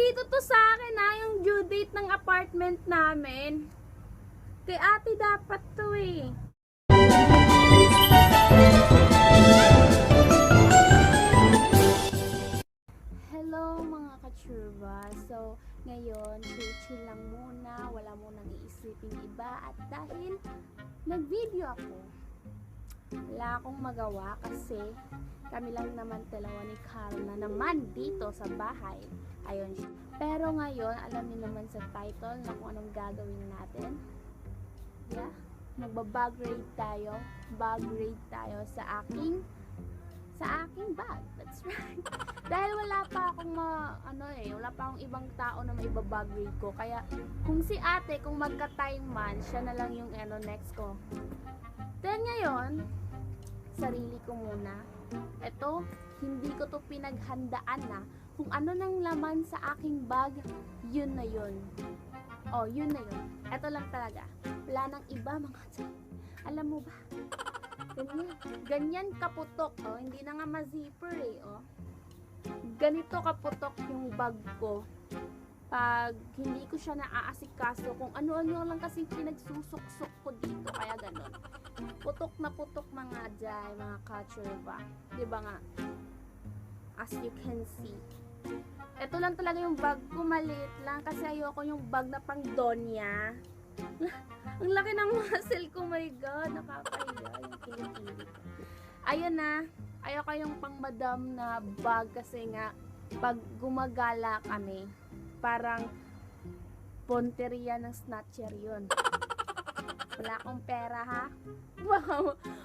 Nandito to sa akin na yung due date ng apartment namin. Kay ate dapat to eh. Hello mga kachurba. So, ngayon, chill lang muna. Wala munang iisipin iba. At dahil nag-video ako, wala akong magawa kasi kami lang naman dalawa ni Carl na naman dito sa bahay. Ayun siya. Pero ngayon, alam niyo naman sa title na kung anong gagawin natin. Yeah, magbabag raid tayo. Bag raid tayo sa aking bag. That's right. Dahil wala pa akong wala pa akong ibang tao na may babag raid ko. Kaya kung si ate, kung magka-time man, siya na lang yung next ko. Then ngayon, sarili ko muna. Ito, hindi ko to pinaghandaan na. Kung ano nang laman sa aking bag, yun na yun. Oh, yun na yun. Ito lang talaga. Wala nang iba mga chay. Alam mo ba? Ganyan kaputok. Oh, hindi na nga ma-zipper eh. Oh. Ganito kaputok yung bag ko. Pag hindi ko siya naaasikaso, kung ano-ano lang kasi pinagsusuk-suk ko dito. Kaya ganun. Putok na putok mga jay, mga kachurba. Diba nga? As you can see. Ito lang talaga yung bag ko, maliit lang kasi ayoko yung bag na pang Donya. Ang laki ng muscle ko, my god, nakakahiya yung kilikili ko. Ayun na, ayoko yung pang madam na bag kasi nga pag gumagala kami, parang ponteriya ng snatcher yun. Wala akong pera ha.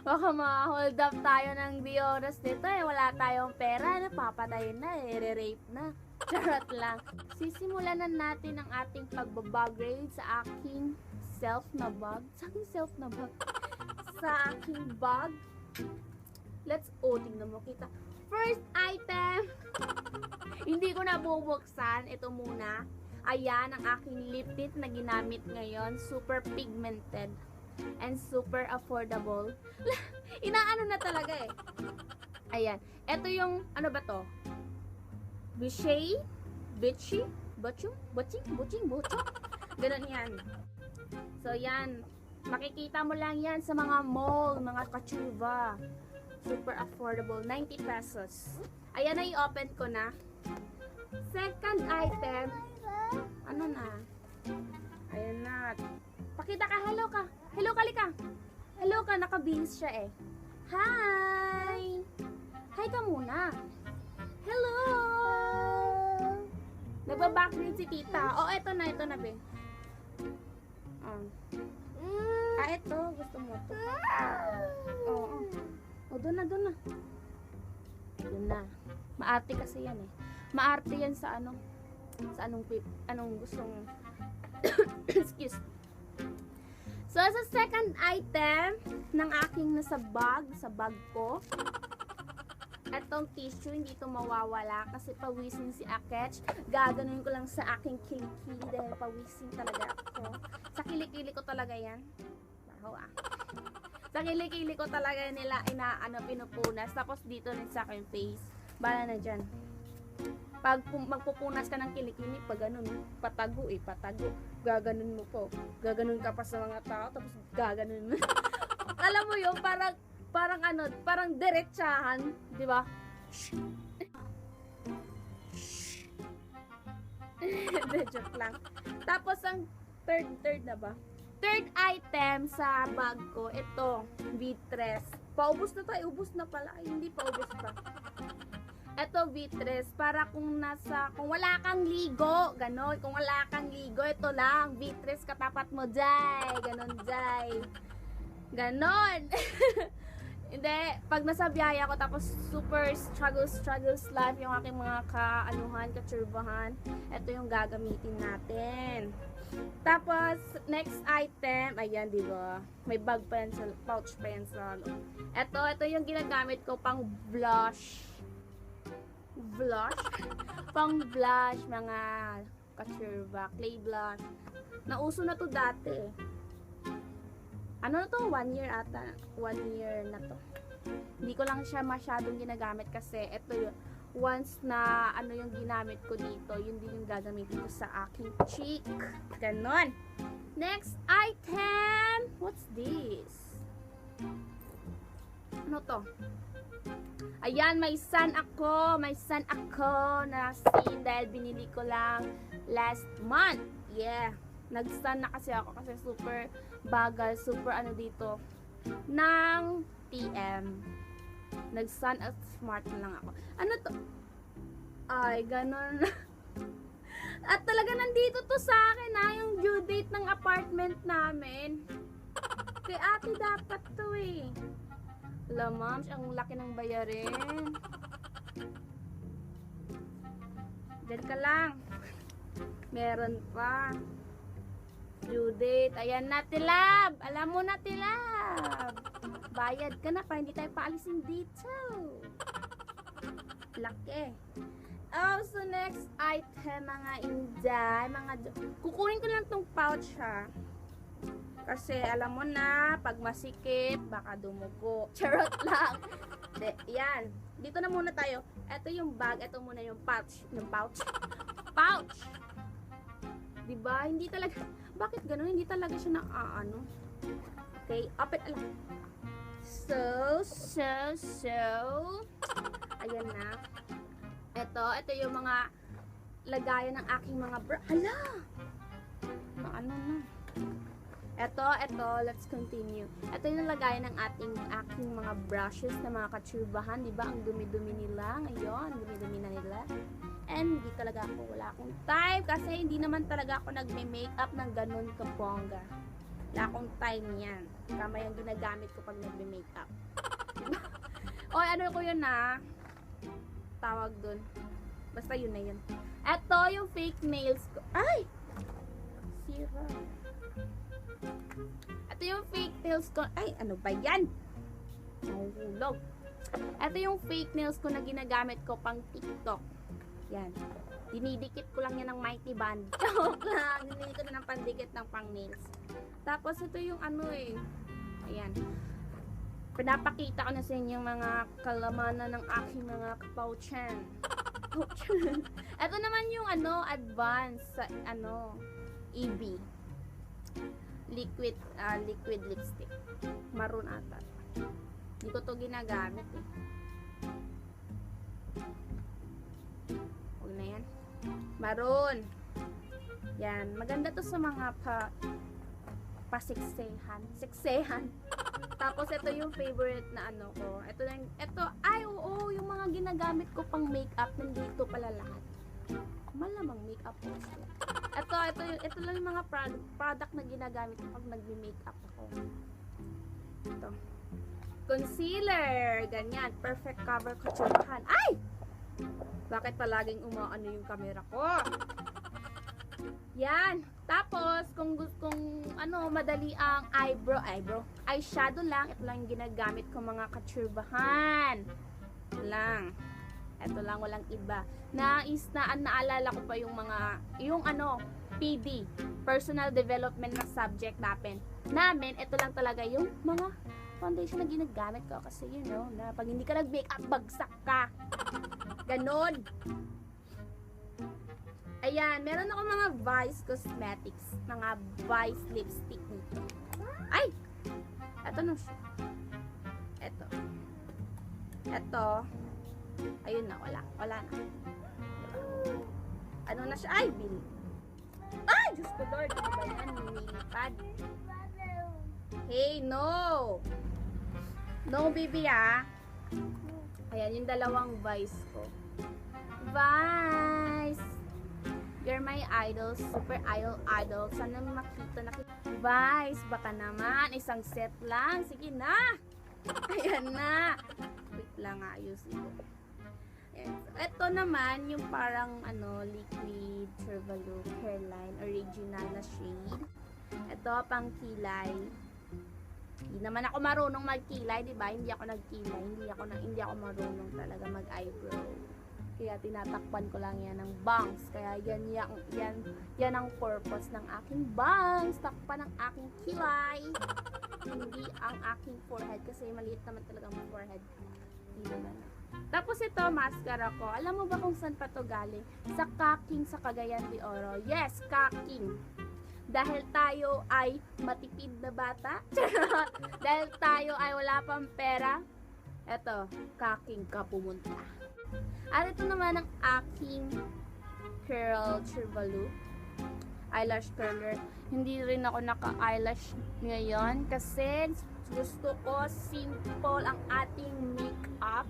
Baka ma-hold up tayo ng di oras dito eh. Wala tayong pera. Napapatayin na eh. Re-rape na. Charot lang. Sisimulan na natin ang ating pagbabag raid sa aking self na bag. Sa aking self na bag. Sa aking bag. Tingnan mo kita. First item. Hindi ko na bubuksan. Ito muna. Ayan ang aking lip tint na ginamit ngayon. Super pigmented and super affordable. Inaano na talaga eh. Ayan. Ito yung, ano ba to? Vichy? Butching? Ganun yan. So yan. Makikita mo lang yan sa mga mall, mga kachurba. Super affordable. 90 pesos. Ayan na, i-open ko na. Second item. Ano na? Ayan na. Pakita ka, hello ka. Hello ka, lika. Hello ka, nakabihis siya eh. Hi! Hi ka muna. Hello! Nagbabackgrade si tita. Oh, eto na, be. Eto. Gusto mo to. Doon na. Doon na. Maarte kasi yan eh. Maarte yan sa ano. Sa anong gustong excuse. So sa second item ng aking nasa bag, sa bag ko, etong tissue, hindi ito mawawala kasi pawisin si Akech. Gaganuin ko lang sa aking kilikili dahil pawisin talaga ako. Sa kilikili ko talaga yan. Baho ah. Sa kilikili ko talaga nila pinupunas. Tapos dito rin sa aking face. Bala na dyan. Pag magpupunas ka ng kilikili, pag ganun, patago. Gaganon mo po. Gaganon ka pa sa mga tao, tapos gaganon mo. Alam mo yun, parang diretsahan, di ba? Joke lang. Tapos ang third na ba? Third item sa bag ko, ito, Vitres. Paubos na tayo, ubos na pala. Ay, hindi pa ubos pa. Ito, Vitres, para kung wala kang ligo, ganon, kung wala kang ligo, ito lang, Vitres, katapat mo, jay, ganon, jay. Ganon. Hindi, pag nasa biyaya ko, tapos super struggles life yung aking mga kachurbahan, ito yung gagamitin natin. Tapos, next item, ayan, diba? May bag pencil, pouch pencil. Ito yung ginagamit ko pang blush. Pang blush, mga kachurba, clay blush. Nauso na to dati. Ano na to? 1 year ata. 1 year na to. Hindi ko lang siya masyadong ginagamit kasi ito yun. once na ano yung ginamit ko dito, yun din yung gagamitin ko sa aking cheek. Ganon. Next item. What's this? Ano to? Ayan, may sun ako. May sun ako na scene dahil binili ko lang last month. Yeah. Nag-sun na kasi ako kasi super bagal, super ano dito ng TM. Nag-sun at smart na lang ako. Ano to? Ay, ganon. At talaga nandito to sa akin yung due date ng apartment namin. Kay ate dapat to eh. Wala ma'am, ang laki ng bayarin. Diyan ka lang. Meron pa. Due date. Ayan na, Tilab. Alam mo na, Tilab. Bayad ka na para hindi tayo paalisin dito. Laki. Oh, so next item, mga inday. Kukunin ko lang tong pouch ha. Kasi alam mo na, pag masikip, baka dumugo. Charot lang. Yan. Dito na muna tayo. Ito yung bag. Ito muna yung pouch. Yung pouch. Pouch! Diba? Hindi talaga, bakit ganun? Hindi talaga siya ano. Okay, open. So. Ayan na. Ito yung mga lagayan ng aking mga hala! Ano na. Ito, let's continue. Ito yung lagayan ng aking mga brushes na mga katsurbahan, di ba? Ang dumi-dumi nila ngayon, dumi-dumi na nila. And hindi talaga wala akong time kasi hindi naman talaga ako nagme-makeup ng ganun kabongga. Wala akong time yan. Tama yung ginagamit ko pag nagme-makeup. O, ano ko yun tawag dun. Basta yun na yun. Ito yung fake nails ko. Ay! Sira. Ito yung fake nails ko. Ay, ano ba yan? Nahuhulog. Ito yung fake nails ko na ginagamit ko pang TikTok. Yan. Dinidikit ko lang yan ng mighty band. Joke lang. Dinidikit ko ng pandikit ng pang nails. Tapos ito yung ayan. Pinapakita ko na sa inyo yung mga kalamanan ng aking mga kapauchan. Ito naman yung advance sa EB. Liquid lipstick. Maroon ata. Hindi ko to ginagamit eh. Huwag na yan. Maroon. Yan. Maganda to sa mga siksehan. Tapos ito yung favorite na ko. Oo, yung mga ginagamit ko pang makeup nandito pala lahat. Malamang makeup also. Ito lang yung mga product na ginagamit ko pag nagme-makeup ako. Ito. Concealer. Ganyan. Perfect cover katsurahan. Ay! Bakit palaging umaano yung camera ko? Yan. Tapos, kung madali ang eyeshadow lang, ito lang yung ginagamit ko mga katsurbahan. Ito lang. Walang iba. Naalala ko pa yung PD, personal development na subject namin, ito lang talaga yung mga foundation na ginagamit ko kasi na pag hindi ka nag-makeup, bagsak ka. Ganon. Ayan, meron ako mga Vice Cosmetics, mga Vice lipstick nito. Ay! Ito na siya. Ito. Ayun na, wala na. Ano na siya? Ay, Bill. Ay, Diyos ko Lord, ano ba yan? Nilipad. Hey, no! No, baby, Ayan, yung dalawang Vice ko. Vice! You're my idol, super idol. Sana makita. Vice, baka naman, isang set lang. Sige na! Ayan na! Wait lang, ayusin ko. Ito naman, yung parang liquid Turvalook hairline, original na shade. Ito, pang kilay. Hindi naman ako marunong magkilay, di ba? Hindi ako nagkilay, hindi ako marunong talaga mag-eyebrow. Kaya tinatakpan ko lang yan ng bangs. Kaya yan ang purpose ng aking bangs. Takpan ng aking kilay. Hindi ang aking forehead. Kasi maliit naman talaga ang forehead. Hindi naman. Tapos ito, mascara ko. Alam mo ba kung saan pa to galing? Sa Kaking sa Cagayan de Oro. Yes, Kaking. Dahil tayo ay matipid na bata. Dahil tayo ay wala pang pera. Ito, Kaking ka pumunta. At ito naman ang aking curl Chirvalu. Eyelash curler. Hindi rin ako naka-eyelash ngayon kasi gusto ko simple ang ating makeup.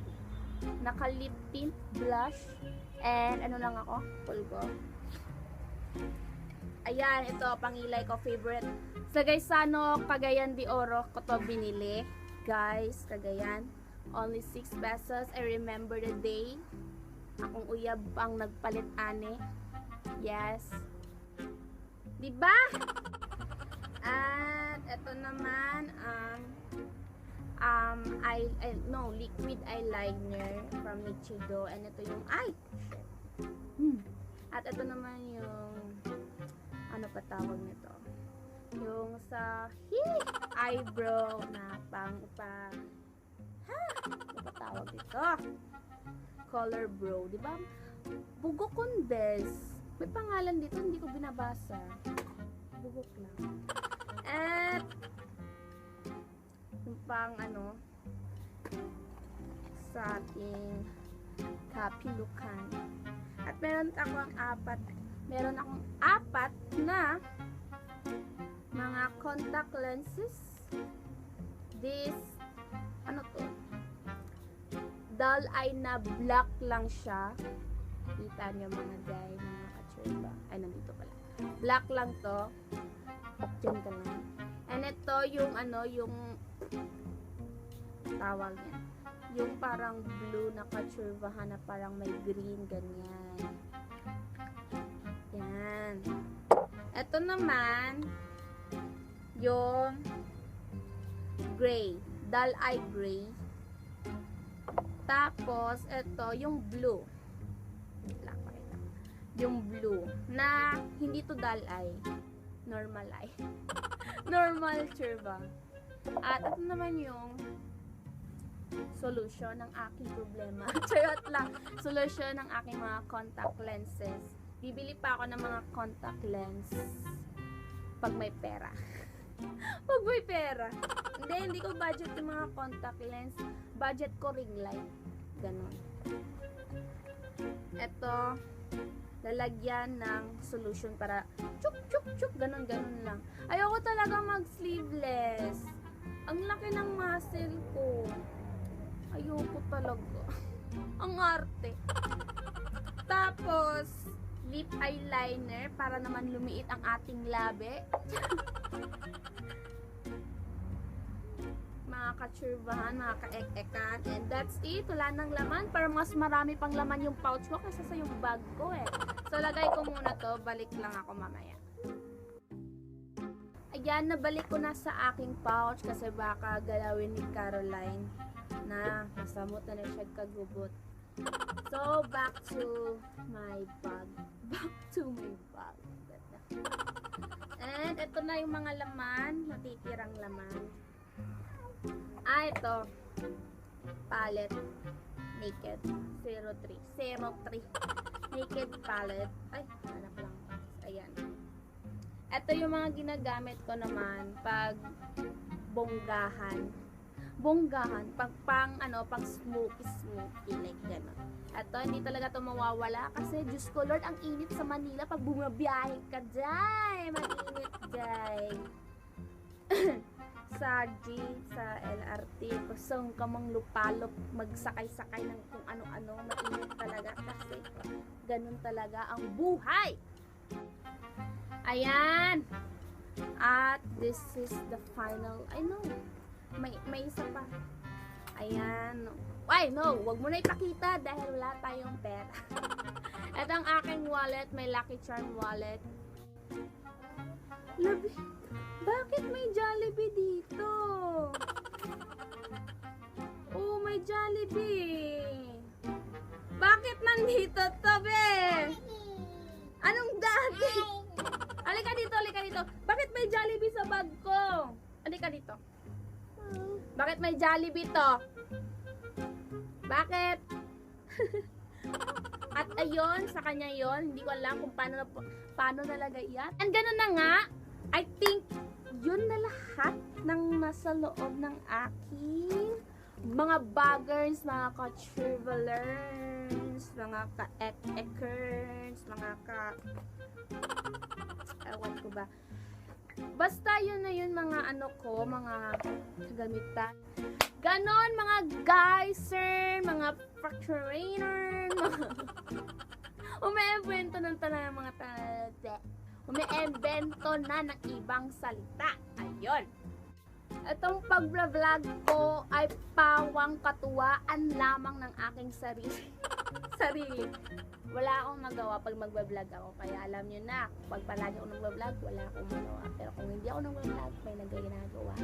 Naka-lip tint, blush, and ano lang ako, pulgo. Ayan, ito, pangilay ko, favorite. Sa Gaisano, Cagayan de Oro ko to binili. Guys, Cagayan. Only 6 pesos. I remember the day. Akong uyab ang nagpalit ane. Yes. Diba? At ito naman, liquid eyeliner from Nichido. And ito yung, At ito naman yung, ano pa tawag nito? Yung sa, eyebrow na ano pa tawag dito? Color brow, di ba? Bugok Condes. May pangalan dito, hindi ko binabasa. Bugok lang. At, yung pang sa ating kapilukan. At meron akong apat na mga contact lenses. This, ano to? Dull eye na black lang siya. Kita nyo mga guy, mga kachurba. Ay, nandito pala. Black lang to. Diyan ka lang. And ito, yung yung tawag niya. Yung parang blue na kachurbahan na parang may green, ganyan. Yan. Ito naman, yung gray. Dull eye gray. Tapos, ito, yung blue. Yung blue. Na, hindi to dull eye. Normal eye. Normal churba. At ito naman yung solution ng aking problema. Charot lang. Solution ng aking mga contact lenses. Bibili pa ako ng mga contact lens pag may pera. Pag may pera. Hindi ko budget yung mga contact lens. Budget ko ring light. Ganon. Ito, lalagyan ng solution para chuk chuk chuk, ganon lang. Ayoko talaga mag sleeveless. Ang laki ng muscle ko. Ayoko talaga. Ang arte. Tapos lip eyeliner para naman lumiit ang ating labi. Mga kachurbahan, mga kaek-ekan. And that's it. Wala nang laman. Para mas marami pang laman yung pouch ko kaysa sa yung bag ko eh. So, lagay ko muna to. Balik lang ako mamaya. Ayan, nabalik ko na sa aking pouch kasi baka galawin ni Caroline na masamot na siya kagubot. So, back to my bag. Back to my bag. And, ito na yung mga laman. Natitirang laman. Ito. Palette. Naked. 03. Naked palette. Ay, hanap lang. Ayan. Ito yung mga ginagamit ko naman pag bonggahan. Pag pang smoky, like gano'n. Ito, hindi talaga ito mawawala kasi, Diyos ko Lord, ang init sa Manila pag bumabiyahe ka dyan. Mag-init dyan. Sa LRT, kusong ka mang lupalop, magsakay-sakay ng kung ano-ano, mainit talaga kasi ganun talaga ang buhay. Ayan. At this is the final, I know, may isa pa. Ayan. Ay, no, wag mo na ipakita dahil wala tayong pera. Ito ang aking wallet, may Lucky Charm wallet. Labi, bakit may Jollibee dito? Oh, may Jollibee. Bakit nandito to, be? Anong dati? Halika dito. Bakit may Jollibee sa bag ko? Halika dito. Bakit may Jollibee to? Bakit? At ayun, sa kanya yon, hindi ko alam kung paano nalagay yan. And ganun na nga, I think yun na lahat ng nasa loob ng aking mga baggers, mga ka-travelers, mga ka-ekers, mga ewan ko ba. Basta yun na yun mga ano ko, mga kagamitan. Ganon mga geyser, mga fracturator, mga ume-invento ng tanan ng mga ume-invento na ng ibang salita. Ayun. Itong pag-vlog ko ay pawang katuwaan lamang ng aking sarili. Wala akong magawa pag mag-vlog ako. Kaya alam nyo na, pag palagi ako nag-vlog, wala akong magawa. Pero kung hindi ako nag-vlog, may nagagawa.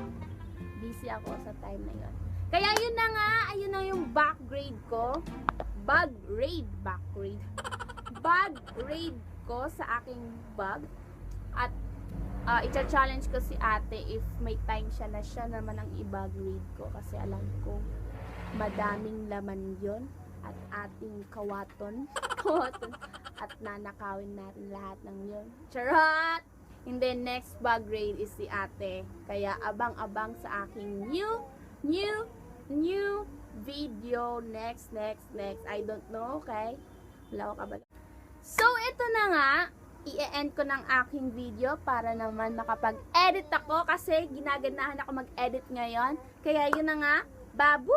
Busy ako sa time na yon. Kaya yun na nga, ayun na yung backgrade ko. Backgrade ko sa aking bag. At i-challenge ko si ate if may time siya na siya naman ang i-backgrade ko. Kasi alam ko, madaming laman yon at ating kawaton. At nanakawin natin lahat ng yun. Charot! And then next backgrade is si ate. Kaya abang-abang sa aking new video. Next. I don't know, okay? Wala ko kabal. So, ito na nga. I-end ko ng aking video para naman makapag-edit ako kasi ginaganahan ako mag-edit ngayon. Kaya yun na nga. Babu!